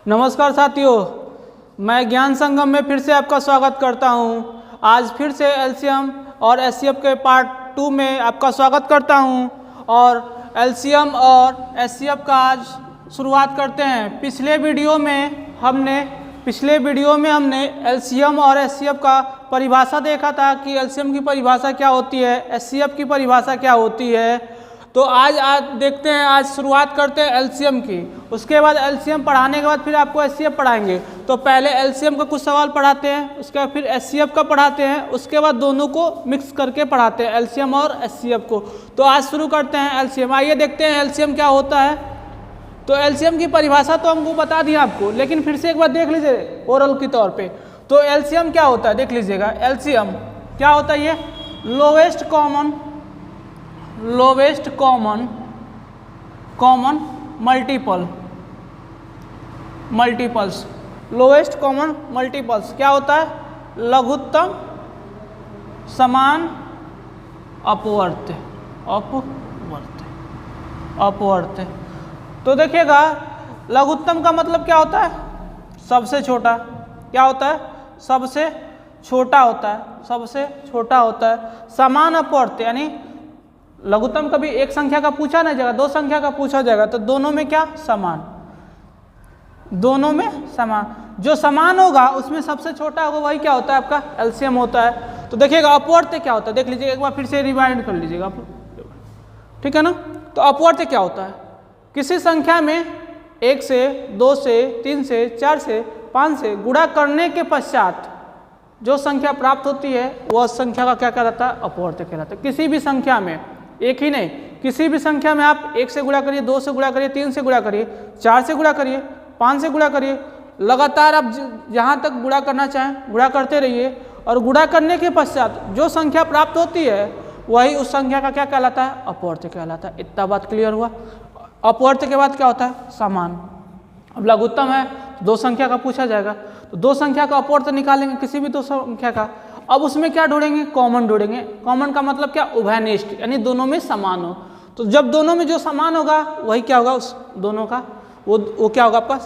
नमस्कार साथियों, मैं ज्ञान संगम में फिर से आपका स्वागत करता हूं। आज फिर से एलसीएम और एचसीएफ के पार्ट 2 में आपका स्वागत करता हूं और एलसीएम और एचसीएफ का आज शुरुआत करते हैं। पिछले वीडियो में हमने एलसीएम और एचसीएफ का परिभाषा देखा था कि एलसीएम की परिभाषा क्या होती है, एचसीएफ की परिभाषा क्या होती है। तो आज देखते हैं, आज शुरुआत करते हैं एलसीएम की। उसके बाद एलसीएम पढ़ाने के बाद फिर आपको एचसीएफ पढ़ाएंगे। तो पहले एलसीएम का कुछ सवाल पढ़ाते हैं, उसके बाद फिर एचसीएफ का पढ़ाते हैं, उसके बाद दोनों को मिक्स करके पढ़ाते हैं, एलसीएम और एचसीएफ को। तो आज शुरू करते हैं एलसीएम। आइए देखते हैं एलसीएम क्या होता है। तो एलसीएम की परिभाषा तो हमको बता दी आपको, लेकिन फिर से एक बार देख लीजिए ओरल के तौर पर। तो एलसीएम क्या होता है देख लीजिएगा। एलसीएम क्या होता है? ये lowest common multiples. Lowest common multiples क्या होता है? लघुत्तम समान अपवर्त्य। तो देखिएगा, लघुत्तम का मतलब क्या होता है? सबसे छोटा। क्या होता है? सबसे छोटा होता है, सबसे छोटा होता है। समान अपवर्त्य यानी लघुत्तम कभी एक संख्या का पूछा नहीं जाएगा, दो संख्या का पूछा जाएगा, तो दोनों में क्या? समान। दोनों में समान। जो समान होगा उसमें सबसे छोटा होगा, वही क्या होता है? आपका एलसीएम होता है। तो देखिएगा अपवर्त्य क्या होता है, देख लीजिए एक बार फिर से रिवाइंड कर लीजिएगा आप, ठीक है ना। तो अपवर्त्य क्या होता है? किसी संख्या में 1 से 2 से 3 से 4 से 5 से गुणा करने के पश्चात जो संख्या प्राप्त होती है वह संख्या का क्या कहलाता है? अपवर्त्य कहलाता है। किसी भी संख्या में, एक ही नहीं, किसी भी संख्या में आप 1 से गुणा करिए, 2 से गुणा करिए, 3 से गुणा करिए, 4 से गुणा करिए, 5 से गुणा करिए, लगातार आप जहाँ तक गुणा करना चाहें गुणा करते रहिए, और गुणा करने के पश्चात जो संख्या प्राप्त होती है वही उस संख्या का क्या कहलाता है? अपवर्त्य कहलाता है। इतना बात क्लियर हुआ। अपवर्त्य के बाद क्या होता है? समान। अब लघुत्तम है, दो संख्या का पूछा जाएगा, तो दो संख्या का अपवर्त्य निकालेंगे, किसी भी दो संख्या का। अब उसमें क्या ढूंढेंगे? कॉमन ढूंढेंगे। कॉमन का मतलब क्या? उभयनिष्ठ, यानी दोनों में समान हो। तो जब दोनों में जो समान होगा वही क्या होगा? उस दोनों का वो क्या होगा? आपका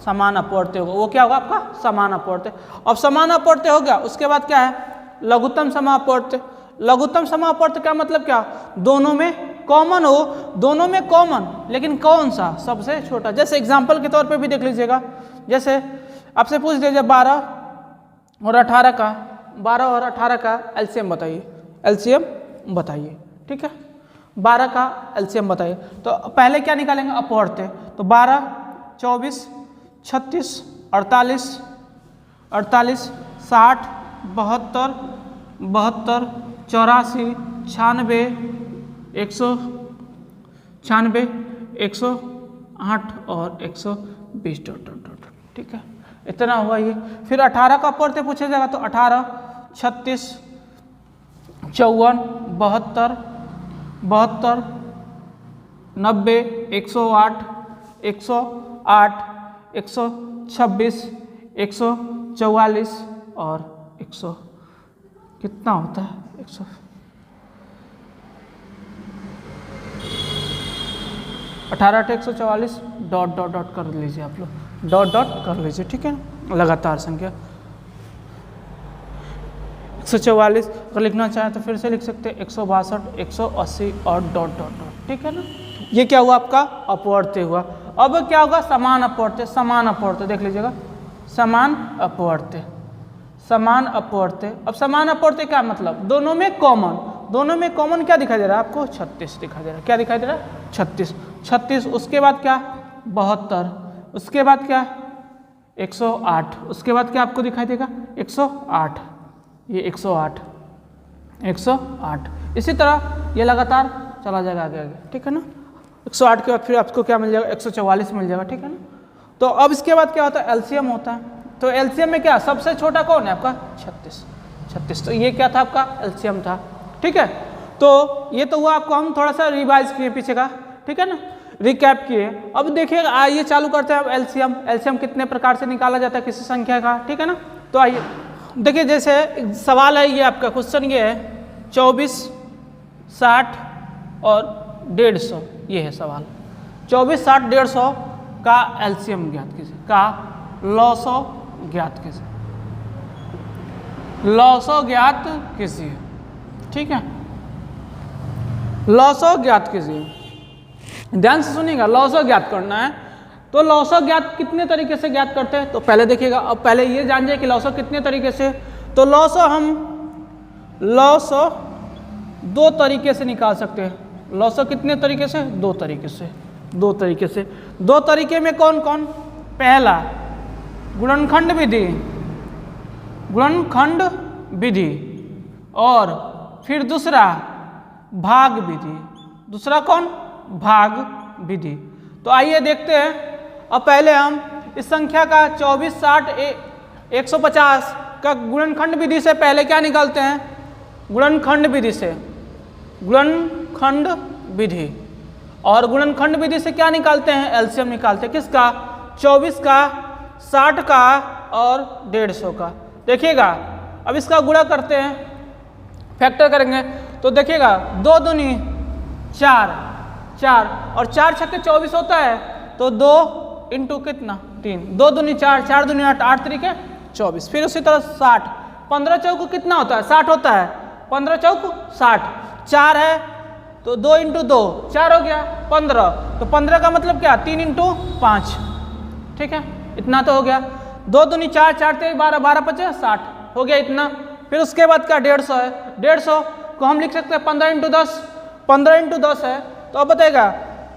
समान अपवर्त्य होगा। वो क्या होगा? आपका समान अपवर्त्य। अब समान अपवर्त्य हो गया, उसके बाद क्या है? लघुत्तम समापवर्त्य। लघुत्तम समापवर्त्य का मतलब क्या? दोनों में कॉमन हो, दोनों में कॉमन, लेकिन कौन सा? सबसे छोटा। जैसे एग्जाम्पल के तौर पे भी देख लीजिएगा, जैसे आपसे पूछ दीजिए 12 और 18 का एलसीएम बताइए। एलसीएम बताइए, ठीक है। 12 का एलसीएम बताइए। तो पहले क्या निकालेंगे? अपवर्त्य। तो 12, 24, 36, 48, 60, 72, 84, 96, 196, 108 और 120 ठीक है। इतना हुआ ये। फिर 18 का अपवर्त्य पूछा जाएगा, तो 18, 36, 54, 72, 90, 108, 126, 144 और 100 कितना होता है? 100 18 8 144 डॉट डॉट डॉट कर लीजिए आप लोग, डॉट डॉट कर लीजिए, ठीक है। लगातार संख्या 144 अगर लिखना चाहें तो फिर से लिख सकते हैं, 162, 180 और डॉट डॉट डॉट, ठीक है ना। ये क्या हुआ? आपका अपवर्त्य हुआ। अब क्या होगा? समान अपवर्त्य। समान अपवर्त्य देख लीजिएगा, समान अपवर्त्य, समान अपवर्त्य। अब समान अपवर्त्य क्या मतलब? दोनों में कॉमन। दोनों में कॉमन क्या दिखाई दे रहा है आपको? 36 दिखाई दे रहा है। क्या दिखाई दे रहा है? 36। उसके बाद क्या? 72। उसके बाद क्या? 108। उसके बाद क्या आपको दिखाई देगा? 108। ये 108। इसी तरह ये लगातार चला जाएगा आगे आगे, ठीक है ना। 108 के बाद फिर आपको क्या मिल जाएगा? 144 मिल जाएगा, ठीक है ना। तो अब इसके बाद क्या होता है? एलसीएम होता है। तो एलसीएम में क्या? सबसे छोटा कौन है? आपका 36। तो ये क्या था? आपका एलसीएम था, ठीक है। तो ये तो हुआ आपको, हम थोड़ा सा रिवाइज किए पीछे का, ठीक है ना, रिकैप किए। अब देखिए, आइए चालू करते हैं अब एलसीएम। एलसीएम कितने प्रकार से निकाला जाता है किसी संख्या का, ठीक है ना। तो आइए देखिए, जैसे सवाल है ये आपका, क्वेश्चन ये है 24, 60 और 150, ये है सवाल। 24, 60, 150 का एलसीएम ज्ञात कीजिए, का लॉसो ज्ञात कीजिए, लॉसो ज्ञात कीजिए। ठीक है, लॉसो ज्ञात कीजिए। ध्यान से सुनिएगा, लॉसो ज्ञात करना है। तो लॉसो ज्ञात कितने तरीके से ज्ञात करते हैं, तो पहले देखिएगा। अब पहले ये जान जाए कि लॉसो कितने तरीके से। तो लॉसो दो तरीके से निकाल सकते हैं। लॉसो कितने तरीके से, दो तरीके से। दो तरीके में कौन कौन, पहला गुणनखंड विधि, और फिर दूसरा भाग विधि। दूसरा कौन, भाग विधि। तो आइए देखते हैं। अब पहले हम इस संख्या का 24, 60, 150 का गुणनखंड विधि से पहले क्या निकालते हैं, गुणनखंड विधि से, गुणनखंड विधि। और गुणनखंड विधि से क्या निकालते हैं, एलसीएम निकालते हैं। किसका, 24 का, 60 का और 150 का। देखिएगा, अब इसका गुणा करते हैं, फैक्टर करेंगे। तो देखिएगा, 2 दूनी 4, 4 और 4 छक्के 24 होता है। तो 2 इंटू कितना, 3, 2 दूनी 4, 4 दूनी 8, 8 तरीके 24। फिर उसी तरह 60, 15 चौक कितना होता है, 60 होता है। 15 चौक 60, 4 है तो 2 इंटू 2, 4 हो गया 15। तो 15 का मतलब क्या, 3 इंटू 5। ठीक है, इतना तो हो गया। 2 दूनी 4, 4 ते 12, 12 पचे 60 हो गया इतना। फिर उसके बाद क्या, 150 है। 150 को हम लिख सकते हैं 15 इंटू 10, 15 इंटू 10 है। तो अब बताएगा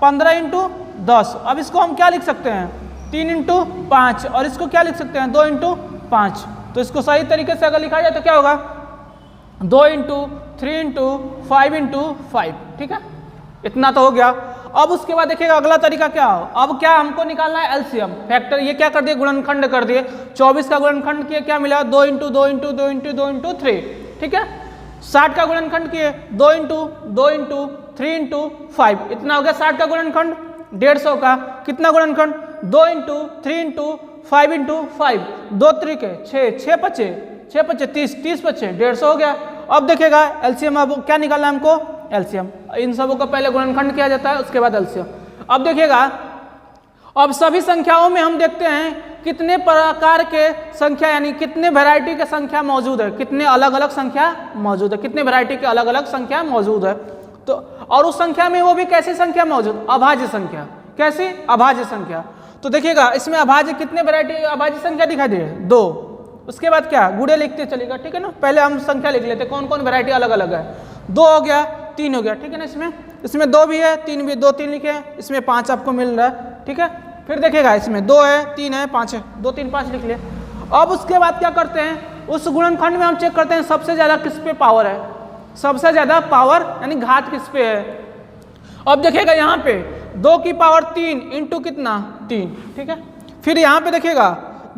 15 इंटू 10। अब इसको हम क्या लिख सकते हैं, 3 इंटू 5, और इसको क्या लिख सकते हैं, 2 इंटू 5। तो इसको सही तरीके से अगर लिखा जाए तो क्या होगा, 2 इंटू 3 इंटू 5 इंटू 5। ठीक है, इतना तो हो गया। अब उसके बाद देखिएगा अगला तरीका क्या हो। अब क्या हमको निकालना है, एलसीएम, फैक्टर। ये क्या कर दिए, गुणनखंड कर दिए। 24 का गुणनखंड किए, क्या मिला, 2 इंटू 2 इंटू 2 इंटू 2 इंटू 3। ठीक है, 60 का गुणनखंड किए, 2 इंटू 2 इंटू 3 इंटू 5। इतना हो गया 60 का गुणनखंड। 150 का कितना गुणनखंड, 2 इंटू 3 इंटू 5 इंटू 5, 2 तरीके 6, 6 पचे 30, 30 पचे 150 हो गया। अब देखिएगा एलसीएम, अब क्या निकालना है हमको, एलसीएम। इन सबों का पहले गुणनखंड किया जाता है, उसके बाद एलसीएम। अब देखिएगा, अब सभी संख्याओं में हम देखते हैं कितने प्रकार के संख्या, यानी कितने वैरायटी के संख्या मौजूद है, कितने अलग अलग संख्या मौजूद है, कितने वैरायटी के अलग अलग संख्या मौजूद है। तो और उस संख्या में वो भी कैसी संख्या मौजूद, अभाज्य संख्या। कैसी, अभाज्य संख्या। तो देखिएगा इसमें अभाज्य कितने वैरायटी अभाज्य संख्या दिखाई दे, 2। उसके बाद क्या, गुणे लिखते चलेगा। ठीक है ना, पहले हम संख्या लिख लेते, कौन कौन वैरायटी अलग अलग है। 2 हो गया, 3 हो गया। ठीक है ना, इसमें 2 भी है, 3 भी, 2 3 लिखे हैं, इसमें 5 आपको मिल रहा है। ठीक है, फिर देखिएगा इसमें 2 है, 3 है, 5 है, 2 3 5 लिख लिए। अब उसके बाद क्या करते हैं, उस गुणनखंड में हम चेक करते हैं सबसे ज्यादा किस पे पावर है, सबसे ज्यादा पावर यानी घात किस पे है। अब देखिएगा यहाँ पे 2 की पावर 3 इंटू कितना, 3। ठीक है, फिर यहाँ पे देखिएगा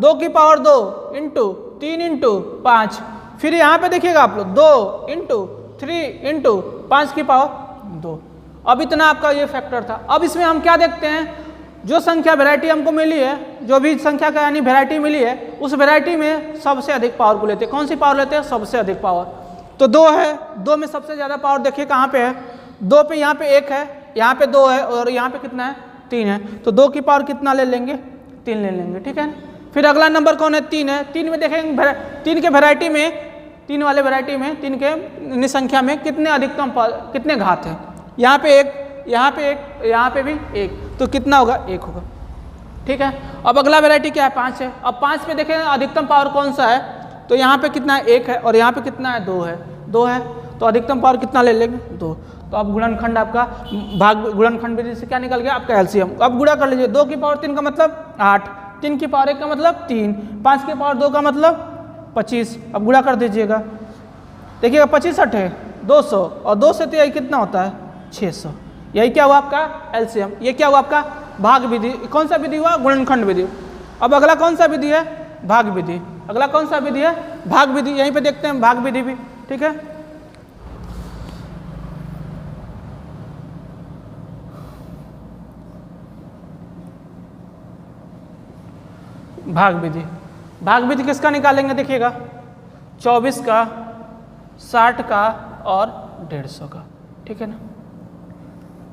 2 की पावर 2 इंटू 3 इंटू 5। फिर यहाँ पे देखिएगा आप लोग 2 इंटू 3 इंटू 5 की पावर 2। अब इतना आपका ये फैक्टर था। अब इसमें हम क्या देखते हैं, जो संख्या वैरायटी हमको मिली है, जो भी संख्या का यानी वैरायटी मिली है, उस वैरायटी में सबसे अधिक पावर को लेते हैं। कौन सी पावर लेते हैं, सबसे अधिक पावर। तो 2 है, 2 में सबसे ज़्यादा पावर देखिए कहाँ पे है, 2 पे यहाँ पे 1 है, यहाँ पे 2 है और यहाँ पे कितना है, 3 है। तो 2 की पावर कितना ले लेंगे, 3 ले लेंगे। ठीक है, फिर अगला नंबर कौन है, 3 है। 3 में देखेंगे 3 के वैरायटी में, 3 वाले वैरायटी में, 3 के संख्या में कितने अधिकतम कितने घात है। यहाँ पे 1, यहाँ पे 1, यहाँ पे भी 1, तो कितना होगा, 1 होगा। ठीक है, अब अगला वैरायटी क्या है, 5 है। अब 5 में देखें अधिकतम पावर कौन सा है, तो यहाँ पे कितना है, 1 है, और यहाँ पे कितना है, 2 है, 2 है। तो अधिकतम पावर कितना ले लेंगे, 2। तो अब गुणनखंड आपका भाग गुणनखंड विधि से क्या निकल गया, आपका एलसीएम। अब गुणा कर लीजिए, 2 की पावर 3 का मतलब 8, 3 की पावर 1 का मतलब 3, 5 की पावर 2 का मतलब 25। अब गुणा कर दीजिएगा, देखिएगा 25 8 200, और 2 से तो यही कितना होता है, 600। यही क्या हुआ आपका एलसीएम। ये क्या हुआ आपका भाग विधि। कौन सा विधि हुआ, गुणनखंड विधि। अब अगला कौन सा विधि है, भाग विधि। अगला कौन सा विधि है, भाग विधि। यहीं पे देखते हैं भाग विधि भी। ठीक है, भाग विधि। भाग विधि किसका निकालेंगे, देखिएगा 24 का, 60 का और 150 का। ठीक है ना,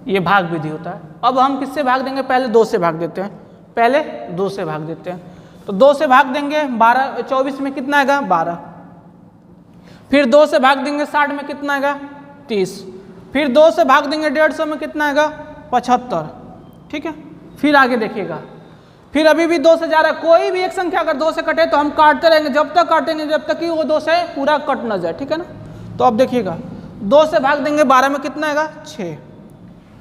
ये भाग विधि होता है। अब हम किससे भाग देंगे, पहले 2 से भाग देते हैं, पहले 2 से भाग देते हैं। तो 2 से भाग देंगे 12, 24 में कितना आएगा 12। फिर 2 से भाग देंगे 60 में कितना आएगा 30। फिर 2 से भाग देंगे 150 में कितना आएगा 75। ठीक है, फिर आगे देखिएगा, फिर अभी भी 2 से जा रहा है। कोई भी एक संख्या अगर 2 से कटे तो हम काटते रहेंगे, जब तक काटेंगे जब तक कि वो 2 से पूरा कट ना जाए। ठीक है ना, तो अब देखिएगा 2 से भाग देंगे 12 में कितना आएगा 6।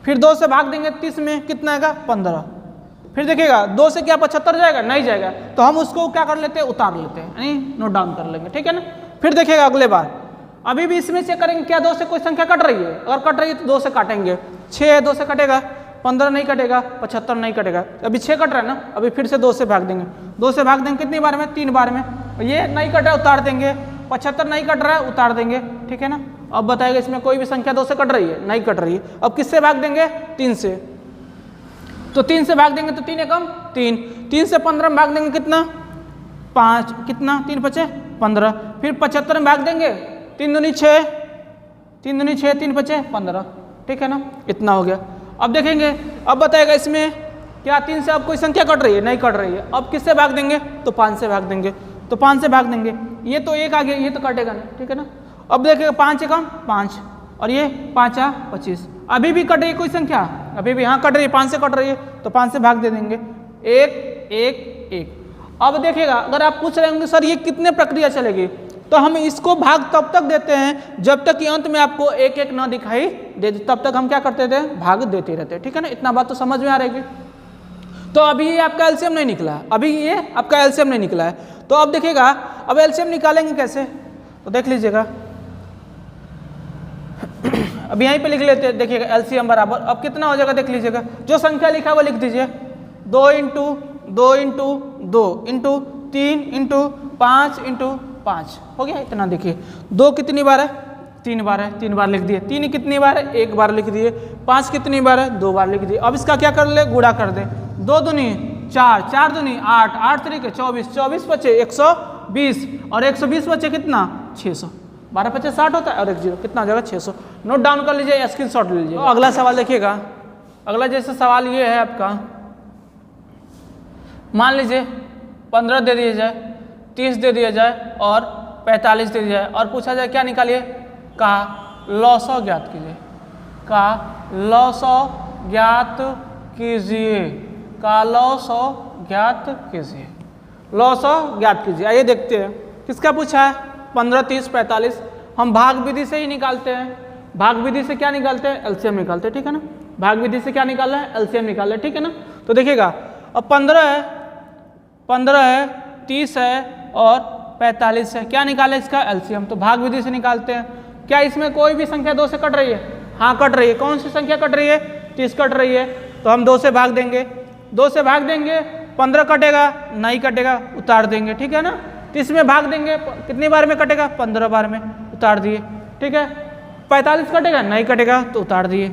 फिर 2 से भाग देंगे 30 में कितना आएगा 15। फिर देखिएगा 2 से क्या 75 जाएगा, नहीं जाएगा, तो हम उसको क्या कर लेते हैं, उतार लेते हैं, यानी नोट डाउन कर लेंगे। ठीक है ना, फिर देखिएगा अगले बार अभी भी इसमें से करेंगे क्या, 2 से कोई संख्या कट रही है, अगर कट रही है तो 2 से काटेंगे। 6 है 2 से कटेगा, 15 नहीं कटेगा, 75 नहीं कटेगा, अभी 6 कट रहा है ना, अभी फिर से 2 से भाग देंगे। 2 से भाग देंगे कितनी बार में, 3 बार में। ये नहीं कट रहा है उतार देंगे, 75 नहीं कट रहा है उतार देंगे। ठीक है ना, अब बताएगा इसमें कोई भी संख्या 2 से कट रही है, नहीं कट रही है। अब किससे भाग देंगे, 3 से, तो 3 से भाग देंगे तो 3 एकम 3। 3 से 15 में भाग देंगे कितना 5, कितना 3 5 15। फिर 75 में भाग देंगे 3 दूनी 6, 3 दूनी 6, 3 5 15। ठीक है ना, इतना हो गया। अब देखेंगे, अब बताएगा इसमें क्या 3 से अब कोई संख्या कट रही है, नहीं कट रही है। अब किससे भाग देंगे, तो 5 से भाग देंगे, तो 5 से भाग देंगे। ये तो 1 आ गया, ये तो कटेगा नहीं। ठीक है ना, अब देखिएगा 5 एकम 5 और ये 5 25। अभी भी कट रही है कोई संख्या, अभी भी यहाँ कट रही है, 5 से कट रही है, तो 5 से भाग दे देंगे 1 1 1। अब देखिएगा अगर आप पूछ रहे होंगे सर ये कितने प्रक्रिया चलेगी, तो हम इसको भाग तब तक देते हैं जब तक कि अंत में आपको 1 1 ना दिखाई दे, तब तक हम क्या करते थे, भाग देते रहते। ठीक है ना, इतना बात तो समझ में आ रही है। तो अभी ये आपका एलसीएम नहीं निकला है, अभी ये आपका एलसीएम नहीं निकला है। तो अब देखिएगा अब एलसीएम निकालेंगे कैसे, तो देख लीजिएगा अब यहीं पे लिख लेते हैं। देखिएगा एलसीएम बराबर अब कितना हो जाएगा, देख लीजिएगा, जो संख्या लिखा है वो लिख दीजिए। 2 into 2 into 2 into 3 into 5 into 5 हो गया इतना। देखिए 2 कितनी बार है, 3 बार है, 3 बार लिख दिए। 3 कितनी बार है, 1 बार लिख दिए। 5 कितनी बार है, 2 बार लिख दिए। अब इसका क्या कर ले, गुणा कर दे। 2 दूनी 4, 4 दूनी 8, 8 तरीके 24, 24 बचे 120 और 120 बचे कितना 600। 12 5 60 होता है और 1 0 कितना हो जाएगा 600। नोट डाउन कर लीजिए, स्क्रीनशॉट ले लीजिए। तो अगला सवाल देखिएगा, अगला जैसे सवाल ये है आपका, मान लीजिए 15 दे दिया जाए, 30 दे दिया जाए और 45 दे दिया जाए और पूछा जाए क्या निकालिए, का लॉसो ज्ञात कीजिए, का लॉसो ज्ञात कीजिए, का लॉसो ज्ञात कीजिए, लॉसो ज्ञात कीजिए। आइए देखते हैं किसका पूछा है, 15 30 45। हम भाग विधि से ही निकालते हैं। भाग विधि से क्या निकालते हैं, एलसीएम निकालते हैं। ठीक है ना, भाग विधि से क्या निकालना है, एलसीएम निकालना है। ठीक है ना, तो देखिएगा अब 15 है 30 है और 45 है, क्या निकाले इसका एलसीएम, तो भाग विधि से निकालते हैं। क्या इसमें कोई भी संख्या 2 से कट रही है, हाँ कट रही है। कौन सी संख्या कट रही है, 30 कट रही है, तो हम 2 से भाग देंगे। 2 से भाग देंगे, 15 कटेगा, नहीं कटेगा, उतार देंगे। ठीक है ना, 30 में भाग देंगे, कितनी बार में कटेगा, 15 बार में, उतार दिए। ठीक है, 45 कटेगा, नहीं कटेगा, तो उतार दिए।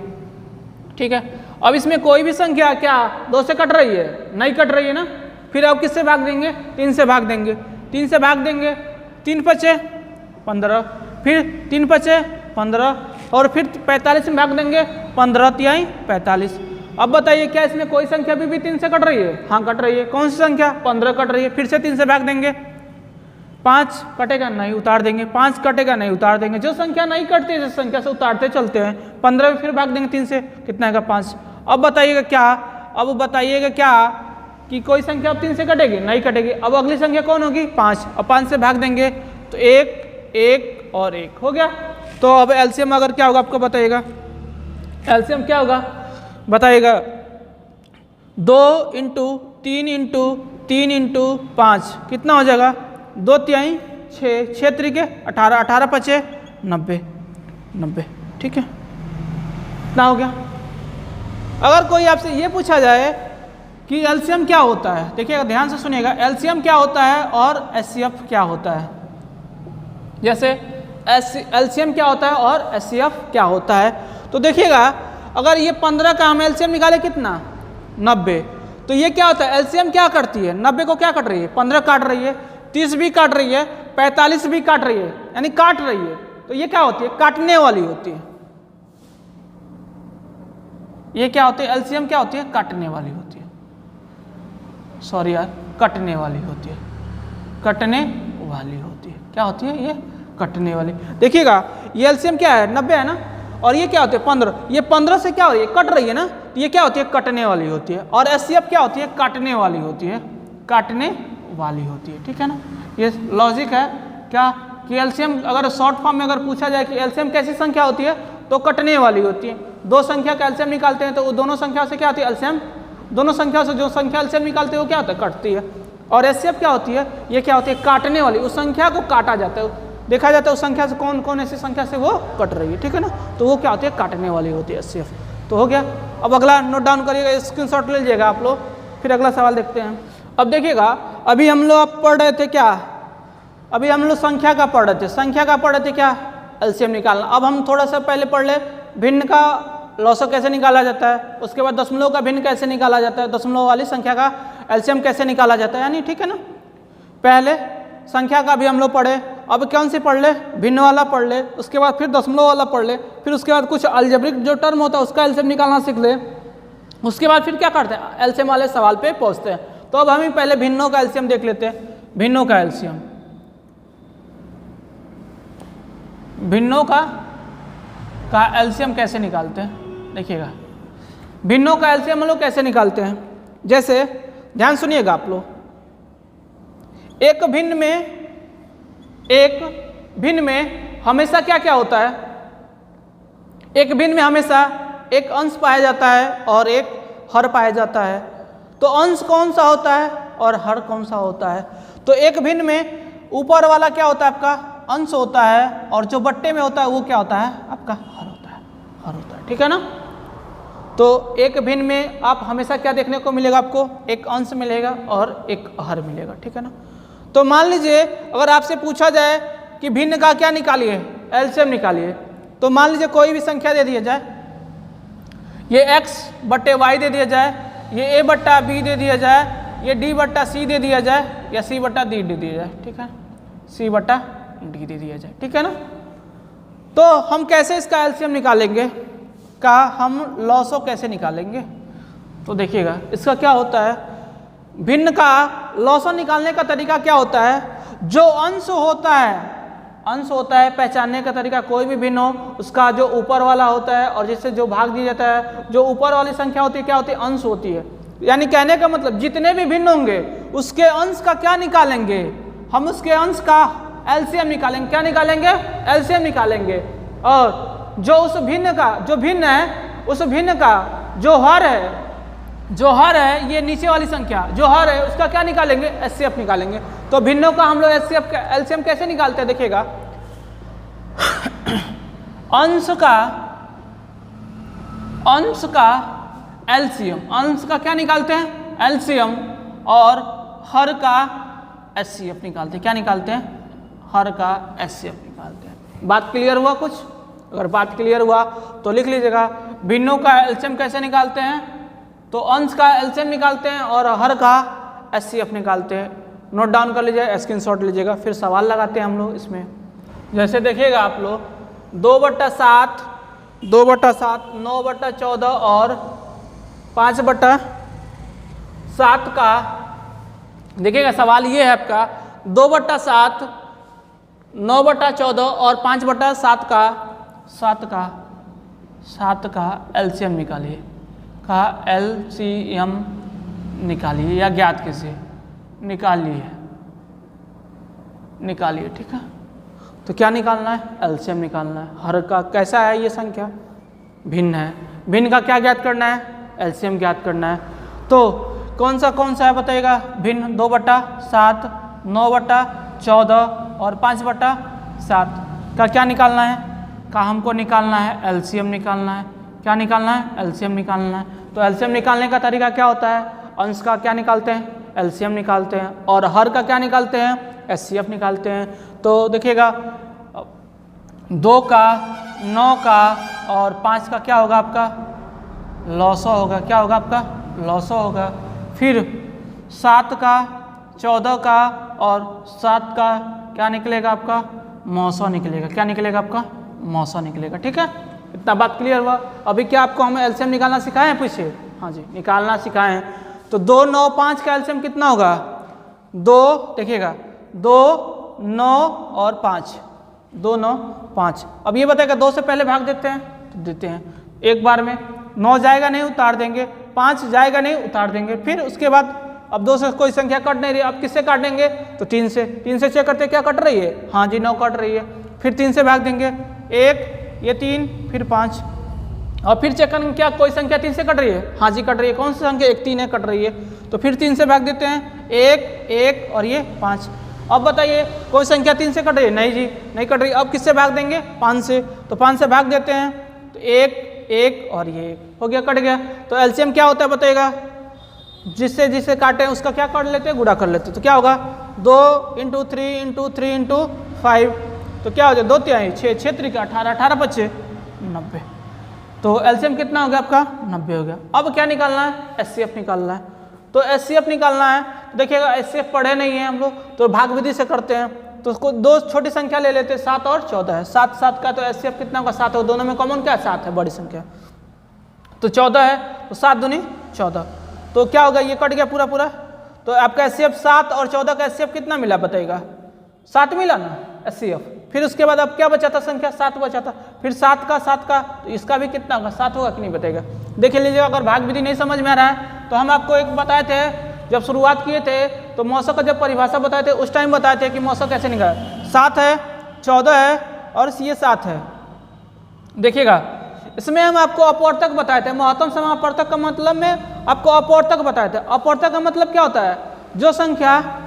ठीक है, अब इसमें कोई भी संख्या क्या 2 से कट रही है, नहीं कट रही है ना, फिर अब किससे भाग देंगे, 3 से भाग देंगे। 3 से भाग देंगे, 3 5 15, फिर 3 5 15 और फिर 45 में भाग देंगे, 15 3 45। अब बताइए क्या इसमें कोई संख्या भी 3 से कट रही है, हाँ कट रही है। कौन सी संख्या, 15 कट रही है। फिर से 3 से भाग देंगे, 5 कटेगा, नहीं उतार देंगे। 5 कटेगा, नहीं उतार देंगे। जो संख्या नहीं कटती है, जिस संख्या से उतारते चलते हैं। 15 में फिर भाग देंगे 3 से, कितना आएगा 5। अब बताइएगा क्या, अब बताइएगा क्या कि कोई संख्या अब 3 से कटेगी, नहीं कटेगी। अब अगली संख्या कौन होगी, 5। अब 5 से भाग देंगे तो 1 1 और 1 हो गया। तो अब एलसीएम अगर क्या होगा आपको बताइएगा, एलसीएम क्या होगा बताइएगा, 2 इंटू 3 इंटू 3 इंटू 5 कितना हो जाएगा, 2 3 6, 6 तरीके 18, 18 5 90 90। ठीक है, इतना हो गया। अगर कोई आपसे ये पूछा जाए कि एलसीएम क्या होता है, देखिएगा ध्यान से सुनिएगा, एलसीएम क्या होता है और एचसीएफ क्या होता है। जैसे एलसीएम क्या होता है और एचसीएफ क्या होता है, तो देखिएगा अगर ये 15 का हम एलसीएम निकाले कितना 90, तो ये क्या होता है, एलसीएम क्या करती है, 90 को क्या काट रही है, 15 काट रही है, 30 भी काट रही है, 45 भी काट रही है, यानी काट रही है। तो ये क्या होती है, काटने वाली होती है। ये क्या होती है, एलसीएम क्या होती है, काटने वाली होती है। सॉरी यार, कटने वाली होती है, कटने वाली होती है। क्या होती है? ये कटने वाली। देखिएगा ये एलसीएम क्या है? 90 है ना, और ये क्या होती है? 15। ये 15 से क्या हो रही है? कट रही है ना, तो ये क्या होती है? कटने वाली होती है। और एचसीएफ क्या होती है? काटने वाली होती है, काटने वाली होती है। ठीक है ना, ये लॉजिक है क्या कि एलसीएम अगर शॉर्ट फॉर्म में अगर पूछा जाए कि एलसीएम कैसी संख्या होती है, तो कटने वाली होती है। दो संख्या का एलसीएम निकालते हैं तो दोनों संख्या से क्या होती है? एलसीएम। दोनों संख्या से जो संख्या एलसीएम निकालते हैं वो क्या होता है? कटती है। और एचसीएफ क्या होती है? ये क्या होती है? काटने वाली। उस संख्या को काटा जाता है, देखा जाता है उस संख्या से कौन कौन ऐसी संख्या से वो कट रही है। ठीक है ना, तो वो क्या होती है? काटने वाली होती है एचसीएफ। तो हो गया। अब अगला नोट डाउन करिएगा, स्क्रीनशॉट ले लीजिएगा आप लोग, फिर अगला सवाल देखते हैं। अब देखिएगा अभी हम लोग पढ़ रहे थे क्या? अभी हम लोग संख्या का पढ़ रहे थे, संख्या का पढ़ रहे थे क्या? एलसीएम निकालना। अब हम थोड़ा सा पहले पढ़ ले भिन्न का लॉसो कैसे निकाला जाता है, उसके बाद दशमलव का भिन्न कैसे निकाला जाता है, दशमलव वाली संख्या का एलसीएम कैसे निकाला जाता है, यानी ठीक है ना। पहले संख्या का भी हम लोग पढ़े, अब कौन सी पढ़ ले? भिन्न वाला पढ़ ले, उसके बाद फिर दशमलव वाला पढ़ ले, फिर उसके बाद कुछ अलजेब्रिक जो टर्म होता है उसका एलसीएम निकालना सीख ले। उसके बाद फिर क्या करते हैं? एलसीएम वाले सवाल पे पहुंचते हैं। तो अब हम पहले भिन्नों का एलसीएम देख लेते हैं। भिन्नों का एलसीएम, भिन्नों का एलसीएम कैसे निकालते हैं? देखिएगा भिन्नों का एलसीएम हम लोग कैसे निकालते हैं। जैसे ध्यान सुनिएगा आप लोग, एक भिन्न में हमेशा क्या क्या होता है? एक भिन्न में हमेशा एक अंश पाया जाता है और एक हर पाया जाता है। तो अंश कौन सा होता है और हर कौन सा होता है? तो एक भिन्न में ऊपर वाला क्या होता है? आपका अंश होता है, और जो बट्टे में होता है वो क्या होता है? आपका हर होता है, हर होता है। ठीक है ना। तो एक भिन्न में आप हमेशा क्या देखने को मिलेगा? आपको एक अंश मिलेगा और एक हर मिलेगा। ठीक है ना। तो मान लीजिए अगर आपसे पूछा जाए कि भिन्न का क्या निकालिए? एलसीएम निकालिए। तो मान लीजिए कोई भी संख्या दे दिया जाए, ये x बट्टे वाई दे दिया जाए, ये a बट्टा बी दे दिया जाए, ये d बट्टा सी दे दिया जाए, या c बट्टा डी दे दिया जाए। ठीक है, c बट्टा डी दे दिया जाए। ठीक है ना। तो हम कैसे इसका एलसीएम निकालेंगे? का हम लॉसो कैसे निकालेंगे? तो देखिएगा इसका क्या होता है, भिन्न का लॉसो निकालने का तरीका क्या होता है? जो अंश होता है पहचानने का तरीका, कोई भी भिन्न हो उसका जो ऊपर वाला होता है और जिससे जो भाग दिया जाता है, जो ऊपर वाली संख्या होती है क्या होती है? अंश होती है। यानी कहने का मतलब जितने भी भिन्न होंगे उसके अंश का क्या निकालेंगे? हम उसके अंश का एलसीएम निकालेंगे। क्या निकालेंगे? एलसीएम निकालेंगे। और जो उस भिन्न का जो भिन्न है, उस भिन्न का जो हर है ये नीचे वाली संख्या जो हर है उसका क्या निकालेंगे? एचसीएफ निकालेंगे। तो भिन्नों का हम लोग एचसीएफ का एलसीएम कैसे निकालते हैं? देखिएगा अंश का एलसीएम, अंश का क्या निकालते हैं? एलसीएम। और हर का एचसीएफ निकालते हैं। क्या निकालते हैं? हर का एचसीएफ निकालते हैं। बात क्लियर हुआ कुछ? अगर बात क्लियर हुआ तो लिख लीजिएगा भिन्नों का एलसीएम कैसे निकालते हैं? तो अंश का एलसीएम निकालते हैं और हर का एचसीएफ निकालते हैं। नोट डाउन कर लीजिए, स्क्रीनशॉट लीजिएगा, फिर सवाल लगाते हैं हम लोग इसमें। जैसे देखिएगा आप लोग 2/7, 9/14 और 5/7 का देखिएगा सवाल ये है आपका 2/7, 9/14 और 5/7 का एलसीएम निकालिए, का एलसीएम निकालिए या ज्ञात कैसे निकालिए। ठीक है, तो क्या निकालना है? एलसीएम निकालना है। हर का कैसा है? ये संख्या भिन्न है। भिन्न का क्या ज्ञात करना है? एलसीएम ज्ञात करना है। तो कौन सा है बताइएगा? भिन्न 2/7, 9/14 और 5/7 का क्या निकालना है? का हमको निकालना है एलसीएम निकालना है। क्या निकालना है? एलसीएम निकालना है। तो एलसीएम निकालने का तरीका क्या होता है? अंश का क्या निकालते हैं? एलसीएम निकालते हैं। और हर का क्या निकालते हैं? एचसीएफ निकालते हैं। तो देखिएगा 2 का, 9 का और 5 का क्या होगा? आपका लॉसो होगा। क्या होगा? आपका लॉसो होगा। फिर 7 का, 14 का और 7 का क्या निकलेगा? आपका मौसो निकलेगा। क्या निकलेगा? आपका मौसो निकलेगा। ठीक है, इतना बात क्लियर हुआ। अभी क्या आपको हम एलसीएम निकालना सिखाए हैं? पीछे हाँ जी, निकालना सिखाए हैं। तो 2, 9, 5 का एलसीएम कितना होगा? 2 देखिएगा 2 9 और 5, 2 9 5। अब ये बताएगा 2 से पहले भाग देते हैं तो देते हैं एक बार में। 9 जाएगा नहीं उतार देंगे, 5 जाएगा नहीं उतार देंगे। फिर उसके बाद अब 2 से कोई संख्या कट नहीं रही, अब किससे काटेंगे तो 3 से। 3 से चेक करते क्या कट रही है, हाँ जी 9 कट रही है। फिर 3 से भाग देंगे 1, ये 3, फिर 5 और फिर चेक करेंगे क्या कोई संख्या 3 से कट रही है, हाँ जी कट रही है। कौन सी संख्या 1 3 है कट रही है, तो फिर 3 से भाग देते हैं 1 1 और ये 5। अब बताइए कोई संख्या 3 से कट रही है, नहीं जी नहीं कट रही। अब किससे भाग देंगे 5 से, तो 5 से भाग देते हैं तो 1 1 और ये 1 हो गया कट गया। तो एलसीएम क्या होता है बताइएगा, जिससे जिसे काटे उसका क्या कर लेते हैं गुणा कर लेते हैं। तो क्या होगा 2 × 3 × 3 × 5, तो क्या हो जाए 2 3 6 6 3 18 18 25 90। तो एलसीएम कितना हो गया आपका 90 हो गया। अब क्या निकालना है, एचसीएफ निकालना है। तो एचसीएफ निकालना है, देखिएगा एचसीएफ पढ़े नहीं है हम लोग तो भाग विधि से करते हैं। तो उसको 2 छोटी संख्या ले लेते हैं, 7 और 14 है। 7 7 का तो एचसीएफ कितना होगा 7 होगा, दोनों में कॉमन क्या है 7 है बड़ी संख्या। तो 14 है तो 7 दूनी 14, तो क्या होगा ये कट गया पूरा पूरा। तो आपका एचसीएफ 7 और 14 का एचसीएफ कितना मिला बताइएगा 7 मिला ना एचसीएफ। फिर उसके बाद अब क्या बचा था संख्या 7 बचा था, फिर 7 का तो इसका भी कितना होगा 7 होगा कि नहीं बताएगा। देख लीजिएगा अगर भाग विधि नहीं समझ में आ रहा है तो हम आपको एक बताए थे जब शुरुआत किए थे तो मौसम का जब परिभाषा बताए थे उस टाइम बताए थे कि मौसम कैसे निकाले। 7 है 14 है और ये 7 है। देखिएगा इसमें हम आपको अपवर्तक बताए थे, महत्तम समापवर्तक का मतलब में आपको अपवर्तक बताए थे। अपवर्तक का मतलब क्या होता है, जो संख्या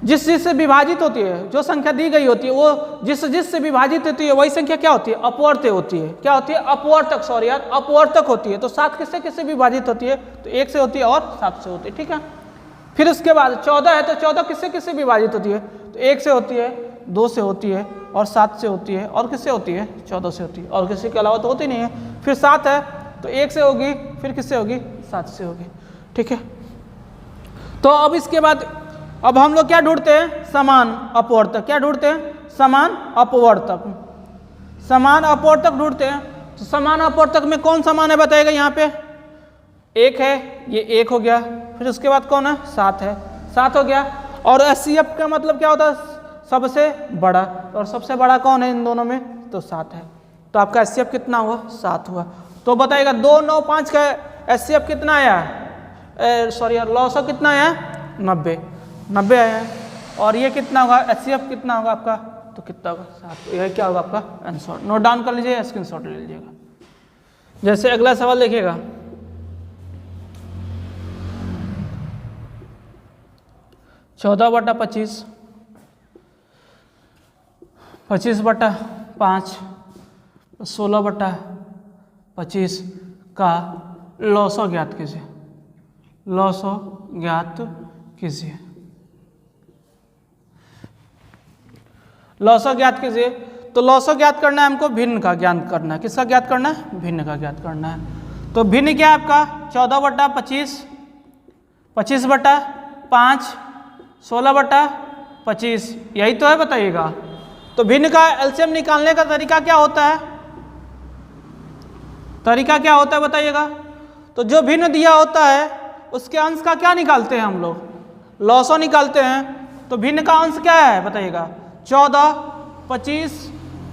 जिससे विभाजित होती है, जो संख्या दी गई होती है वो जिससे विभाजित होती है वही संख्या क्या होती है अपवर्त्य होती है। क्या होती है अपवर्तक, सॉरी यार अपवर्तक होती है। तो 7 किससे विभाजित होती है तो 1 से होती है और 7 से होती है, ठीक है। फिर उसके बाद 14 है तो 14 किससे विभाजित होती है तो 1 से होती है, 2 से होती है और 7 से होती है और किससे होती है 14 से होती है, और किसी के अलावा तो होती नहीं है। फिर 7 है तो 1 से होगी, फिर किससे होगी 7 से होगी, ठीक है। तो अब इसके बाद अब हम लोग क्या ढूंढते हैं समान अपवर्तक। क्या ढूंढते हैं समान अपवर्तक, समान अपवर्तक ढूंढते हैं। तो समान अपवर्तक में कौन समान है बताएगा, यहाँ पे 1 है ये 1 हो गया, फिर उसके बाद कौन है 7 है 7 हो गया। और एचसीएफ का मतलब क्या होता है सबसे बड़ा, और सबसे बड़ा कौन है इन दोनों में तो 7 है। तो आपका एचसीएफ कितना हुआ 7 हुआ। तो बताइएगा 2 9 5 का एचसीएफ कितना आया, सॉरी यार लॉस कितना आया 90 आया है। और ये कितना होगा एचसीएफ कितना होगा आपका तो कितना होगा 7। यह क्या होगा आपका आंसर, नोट डाउन कर लीजिए, स्क्रीनशॉट ले लीजिएगा। जैसे अगला सवाल देखिएगा 14/25 25/5 16/25 का लॉसो ज्ञात कीजिए, लॉसो ज्ञात कीजिए, लॉसो ज्ञात कीजिए। तो लॉसो ज्ञात करना है हमको, भिन्न का ज्ञात करना है। किसका ज्ञात करना है भिन्न का ज्ञात करना है। तो भिन्न क्या है आपका 14/25 25/5 16/25 यही तो है बताइएगा। तो भिन्न का एलसीएम निकालने का तरीका क्या होता है, तरीका क्या होता है बताइएगा। तो जो भिन्न दिया होता है उसके अंश का क्या निकालते हैं हम लोग लॉसो निकालते हैं। तो भिन्न का अंश क्या है बताइएगा 14 25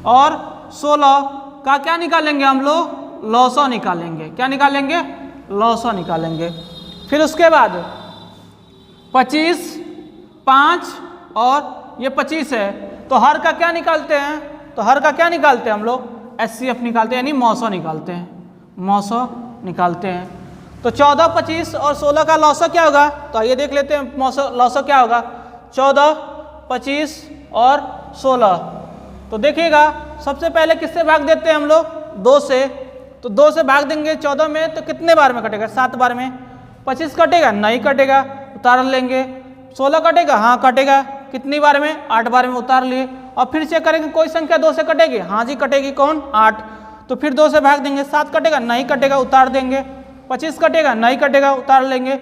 और 16 का क्या निकालेंगे हम लोग लॉसो निकालेंगे। क्या निकालेंगे लॉसो निकालेंगे। फिर उसके बाद 25 5 और ये 25 है तो हर का क्या निकालते हैं, तो हर का क्या निकालते हैं हम लोग एचसीएफ निकालते हैं, यानी मौसो निकालते हैं, मौसो निकालते हैं। तो 14 25 और 16 का लॉसो क्या होगा, तो आइए देख लेते हैं मौसो लॉसो क्या होगा 14 25 और 16। तो देखिएगा सबसे पहले किससे भाग देते हैं हम लोग 2 से। तो 2 से भाग देंगे 14 में तो कितने बार में कटेगा 7 बार में। 25 कटेगा नहीं कटेगा उतार लेंगे। 16 कटेगा हाँ कटेगा, कितनी बार में 8 बार में उतार लिए। और फिर चेक करेंगे कोई संख्या 2 से कटेगी, हाँ जी कटेगी कौन 8। तो फिर 2 से भाग देंगे 7 कटेगा नहीं कटेगा उतार देंगे। 25 कटेगा नहीं कटेगा उतार लेंगे।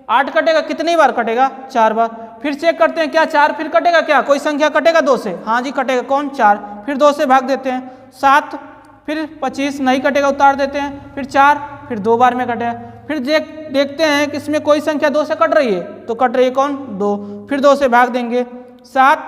8 कटेगा कितनी बार कटेगा 4 बार। फिर चेक करते हैं क्या 4 फिर कटेगा, क्या कोई संख्या कटेगा 2 से, हाँ जी कटेगा कौन 4। फिर 2 से भाग देते हैं 7, फिर 25 नहीं कटेगा उतार देते हैं, फिर 4, फिर 2 बार में कटेगा। फिर देखते हैं कि इसमें कोई संख्या 2 से कट रही है, तो कट रही है कौन? 2। फिर 2 से भाग देंगे 7,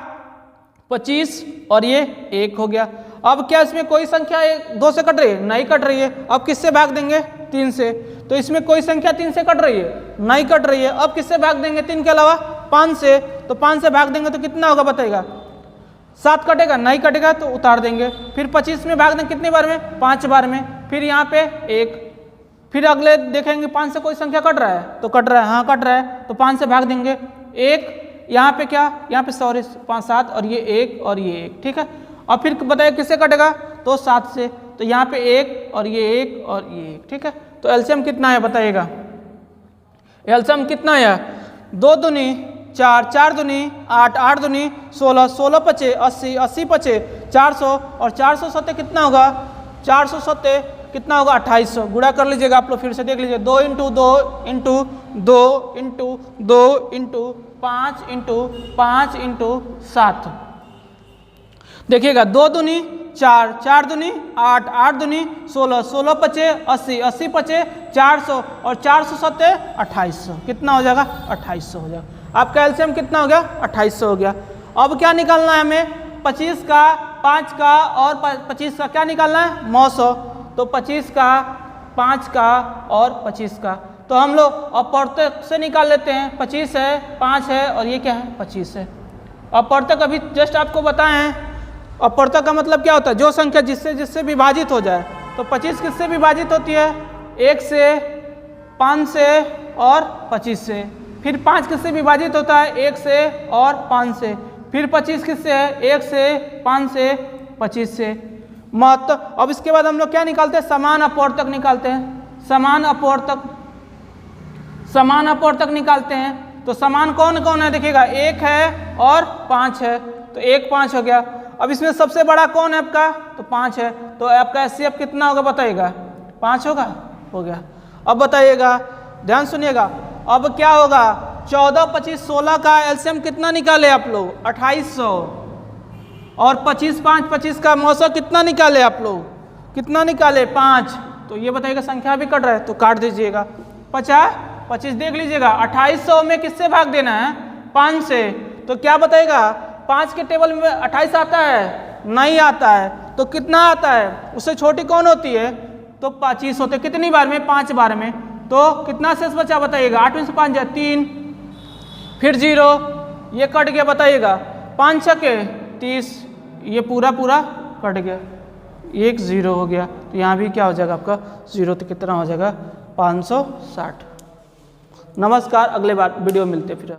25 और ये 1 हो गया। अब क्या इसमें कोई संख्या 2 से कट रही है? नहीं कट रही है। अब किससे भाग देंगे? 3 से। तो इसमें कोई संख्या 3 से कट रही है? नहीं कट रही है। अब किससे भाग देंगे 3 के अलावा? 5 से। तो 5 से भाग देंगे तो कितना होगा बताइएगा? 7 कटेगा? नहीं कटेगा तो उतार देंगे। फिर 25 में भाग देंगे कितनी बार में? 5 बार में। फिर यहाँ पे 1। फिर अगले देखेंगे 5 से कोई संख्या कट रहा है, तो कट रहा है, हाँ कट रहा है, तो 5 से भाग देंगे 1। यहाँ पे क्या? यहाँ पे सॉरी 5 7 और ये 1 और ये 1, ठीक है। और फिर बताइए किससे कटेगा? तो 7 से। तो यहाँ पे 1 और ये 1 और ये 1, ठीक है। तो एलसीएम कितना है बताइएगा? एलसीएम कितना है? 2 दूनी 4, 4 दूनी 8, 8 दूनी 16, 16 पचे 80, 80 पचे 400 और 400 सत्ते कितना होगा? 400 सत्ते कितना होगा? 2800। गुणा कर लीजिएगा आप लोग, फिर से देख लीजिए। 2 into 2 into 2 into 2 into 5 into 5 into 7। देखिएगा 2 दूनी 4, 4 दूनी 8, 8 दूनी 16, 16 पचे 80, 80 पचे 400 और 400 सत्ते 2800। कितना हो जाएगा? 2800 हो जाएगा। आपका एलसीएम कितना हो गया? 2800 हो गया। अब क्या निकालना है हमें? 25 का, 5 का और 25 का क्या निकालना है? 900। तो 25 का, 5 का और 25 का, तो हम लोग अपवर्तक से निकाल लेते हैं। 25 है, 5 है और ये क्या है? 25 है। अपवर्तक अभी जस्ट आपको बताए हैं। अपवर्तक का मतलब क्या होता है? जो संख्या जिससे विभाजित हो जाए। तो 25 किससे विभाजित होती है? 1 से, 5 से और 25 से। फिर 5 किससे विभाजित होता है? 1 से और 5 से। फिर 25 किससे है? 1 से, 5 से, 25 से। महत्व। अब इसके बाद हम लोग क्या निकालते हैं? समान अपवर्तक निकालते हैं। समान अपवर्तक, समान अपवर्तक निकालते हैं। तो समान कौन कौन है? देखिएगा 1 है और 5 है, तो 1 5 हो गया। अब इसमें सबसे बड़ा कौन है आपका? तो 5 है। तो आपका एचसीएफ कितना होगा बताइएगा? 5 होगा? हो गया। अब बताइएगा, ध्यान सुनिएगा। अब क्या होगा? 14, 25, 16 का एलसीएम कितना निकाले आप लोग? 2800। और 25, 5, 25 का मौसा कितना निकाले आप लोग? कितना निकाले? 5। तो ये बताइएगा संख्या भी कट रहा है, तो काट दीजिएगा। 50, 25 देख लीजिएगा। 2800 में किससे भाग देना है? 5 से। तो क्या बताइएगा? 5 के टेबल में 28 आता है? नहीं आता है। तो कितना आता है? उससे छोटी कौन होती है? तो 25 होते। कितनी बार में? 5 बार में। तो कितना शेष बचा बताइएगा? 8 में से 5 जाए 3, फिर 0, ये कट गया बताइएगा। 5 छके 30, ये पूरा कट गया। 1 0 हो गया। तो यहाँ भी क्या हो जाएगा आपका? 0। तो कितना हो जाएगा? 560। नमस्कार, अगले बार वीडियो मिलते फिर।